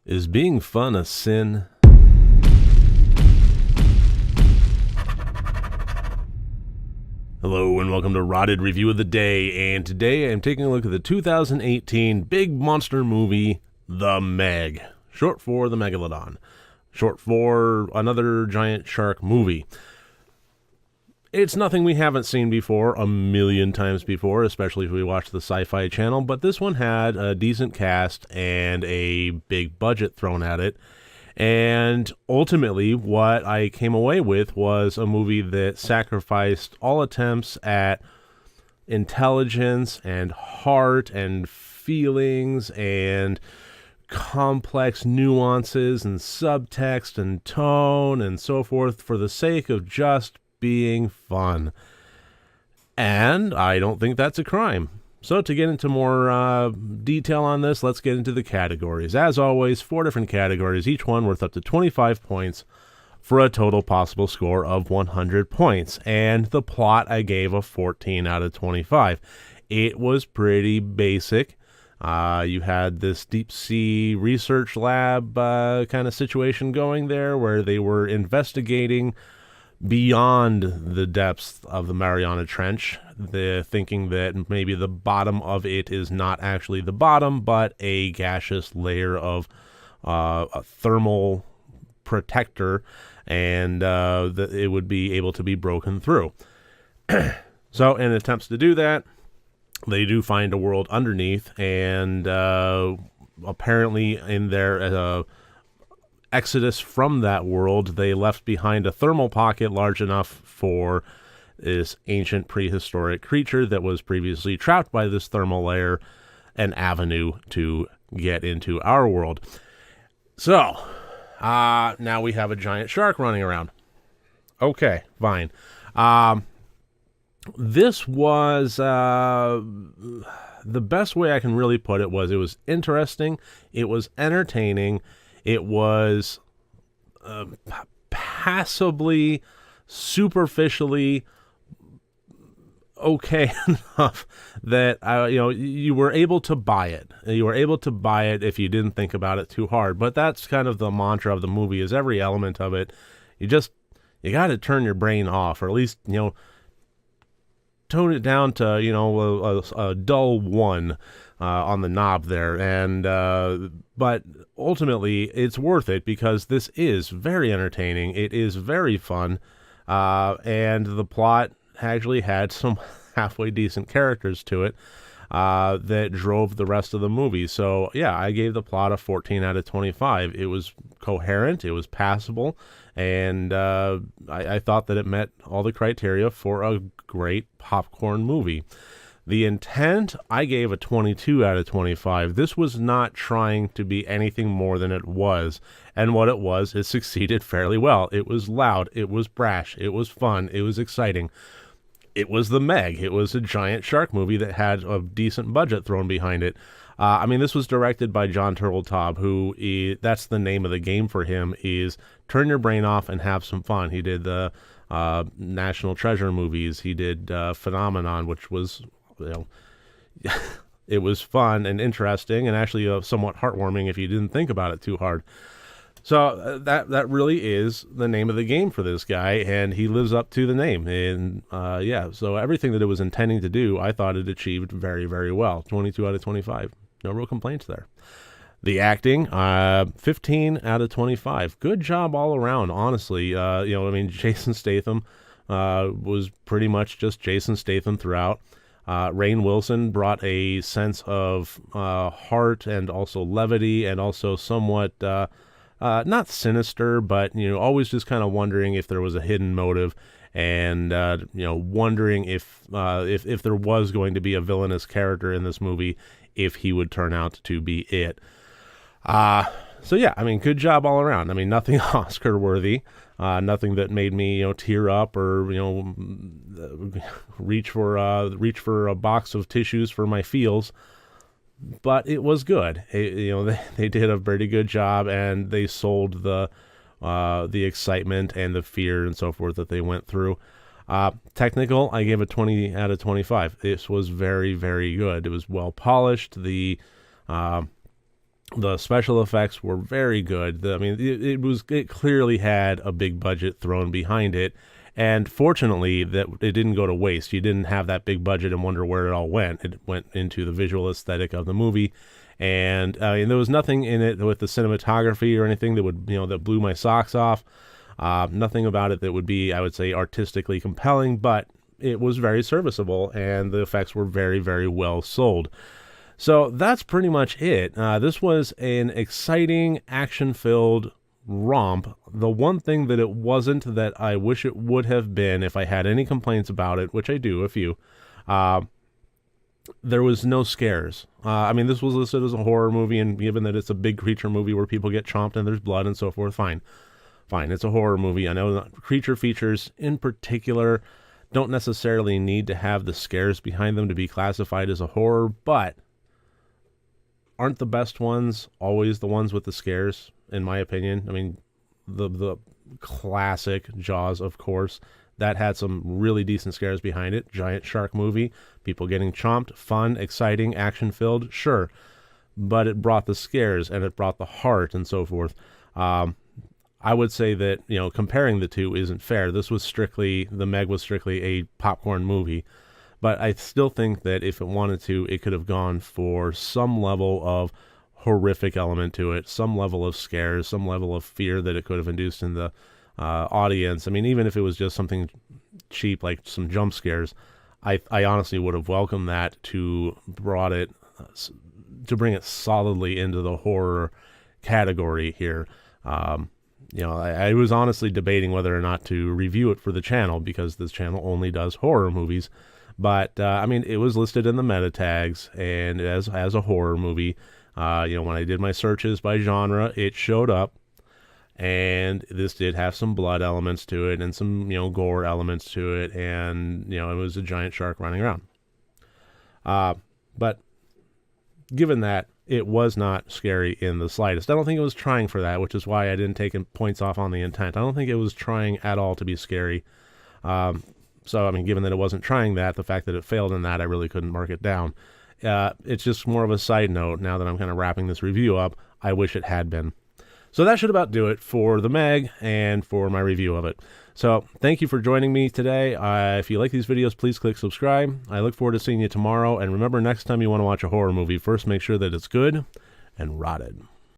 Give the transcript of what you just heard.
Is being fun a sin? Hello and welcome to RotD Review of the Day, and today I'm taking a look at the 2018 big monster movie, The Meg, short for The Megalodon, short for another giant shark movie. It's nothing we haven't seen before, a million times before, especially if we watch the Sci-Fi Channel, but this one had a decent cast and a big budget thrown at it. And ultimately, what I came away with was a movie that sacrificed all attempts at intelligence and heart and feelings and complex nuances and subtext and tone and so forth for the sake of just being fun. And I don't think that's a crime. So to get into more detail on this, let's get into the categories. As always, 4 different categories, each one worth up to 25 points for a total possible score of 100 points. And the plot I gave a 14 out of 25. It was pretty basic. You had this deep sea research lab kind of situation going there where they were investigating beyond the depths of the Mariana Trench, thinking that maybe the bottom of it is not actually the bottom, but a gaseous layer of a thermal protector, and that it would be able to be broken through. So in attempts to do that, they do find a world underneath, and apparently in their exodus from that world, they left behind a thermal pocket large enough for this ancient prehistoric creature that was previously trapped by this thermal layer, an avenue to get into our world. So, now we have a giant shark running around. Okay, fine. This was, the best way I can really put it was interesting, it was entertaining, it was passably, superficially okay enough that you were able to buy it. You were able to buy it if you didn't think about it too hard. But that's kind of the mantra of the movie: is every element of it, you got to turn your brain off, or at least tone it down to a dull 1 on the knob there. And but ultimately it's worth it because this is very entertaining, it is very fun, and the plot actually had some halfway decent characters to it that drove the rest of the movie. So yeah, I gave the plot a 14 out of 25. It was coherent, it was passable, and I thought that it met all the criteria for a great popcorn movie. The intent, I gave a 22 out of 25. This was not trying to be anything more than it was. And what it was, it succeeded fairly well. It was loud, it was brash, it was fun, it was exciting. It was The Meg. It was a giant shark movie that had a decent budget thrown behind it. This was directed by John Turteltaub, who that's the name of the game for him, is turn your brain off and have some fun. He did the National Treasure movies. He did Phenomenon, which was, it was fun and interesting and actually somewhat heartwarming if you didn't think about it too hard. So that really is the name of the game for this guy, and he lives up to the name. And so everything that it was intending to do, I thought it achieved very, very well. 22 out of 25. No real complaints there. The acting, 15 out of 25. Good job all around, honestly. Jason Statham was pretty much just Jason Statham throughout. Rainn Wilson brought a sense of heart and also levity and also somewhat... not sinister, but always just kind of wondering if there was a hidden motive, and wondering if there was going to be a villainous character in this movie, if he would turn out to be it. Good job all around. Nothing Oscar worthy, nothing that made me tear up or reach for a box of tissues for my feels. But it was good. They did a pretty good job, and they sold the excitement and the fear and so forth that they went through. Technical, I gave it 20 out of 25. This was very, very good. It was well polished. The The special effects were very good. I mean, it clearly had a big budget thrown behind it, and fortunately that it didn't go to waste. You didn't have that big budget and wonder where it all went. It went into the visual aesthetic of the movie, and there was nothing in it with the cinematography or anything that would that blew my socks off. Nothing about it that would be, I would say, artistically compelling, but it was very serviceable, and the effects were very, very well sold. So that's pretty much it. This was an exciting, action-filled romp. The one thing that it wasn't that I wish it would have been, if I had any complaints about it, which I do, a few, there was no scares. I mean, this was listed as a horror movie, and given that it's a big creature movie where people get chomped and there's blood and so forth, fine. Fine, it's a horror movie. I know creature features in particular don't necessarily need to have the scares behind them to be classified as a horror, but aren't the best ones always the ones with the scares, in my opinion? I mean, the classic Jaws, of course, that had some really decent scares behind it. Giant shark movie, people getting chomped, fun, exciting, action-filled, sure. But it brought the scares, and it brought the heart, and so forth. I would say that, comparing the two isn't fair. The Meg was strictly a popcorn movie. But I still think that if it wanted to, it could have gone for some level of horrific element to it, some level of scares, some level of fear that it could have induced in the audience. I mean, even if it was just something cheap like some jump scares, I honestly would have welcomed that to bring it solidly into the horror category here. I was honestly debating whether or not to review it for the channel, because this channel only does horror movies. But, it was listed in the meta tags and as a horror movie. When I did my searches by genre, it showed up. And this did have some blood elements to it and some, gore elements to it. And, it was a giant shark running around. But given that, it was not scary in the slightest. I don't think it was trying for that, which is why I didn't take points off on the intent. I don't think it was trying at all to be scary. So, given that it wasn't trying that, the fact that it failed in that, I really couldn't mark it down. It's just more of a side note now that I'm kind of wrapping this review up. I wish it had been. So that should about do it for the Meg and for my review of it. So thank you for joining me today. If you like these videos, please click subscribe. I look forward to seeing you tomorrow. And remember, next time you want to watch a horror movie, first make sure that it's good and rotted.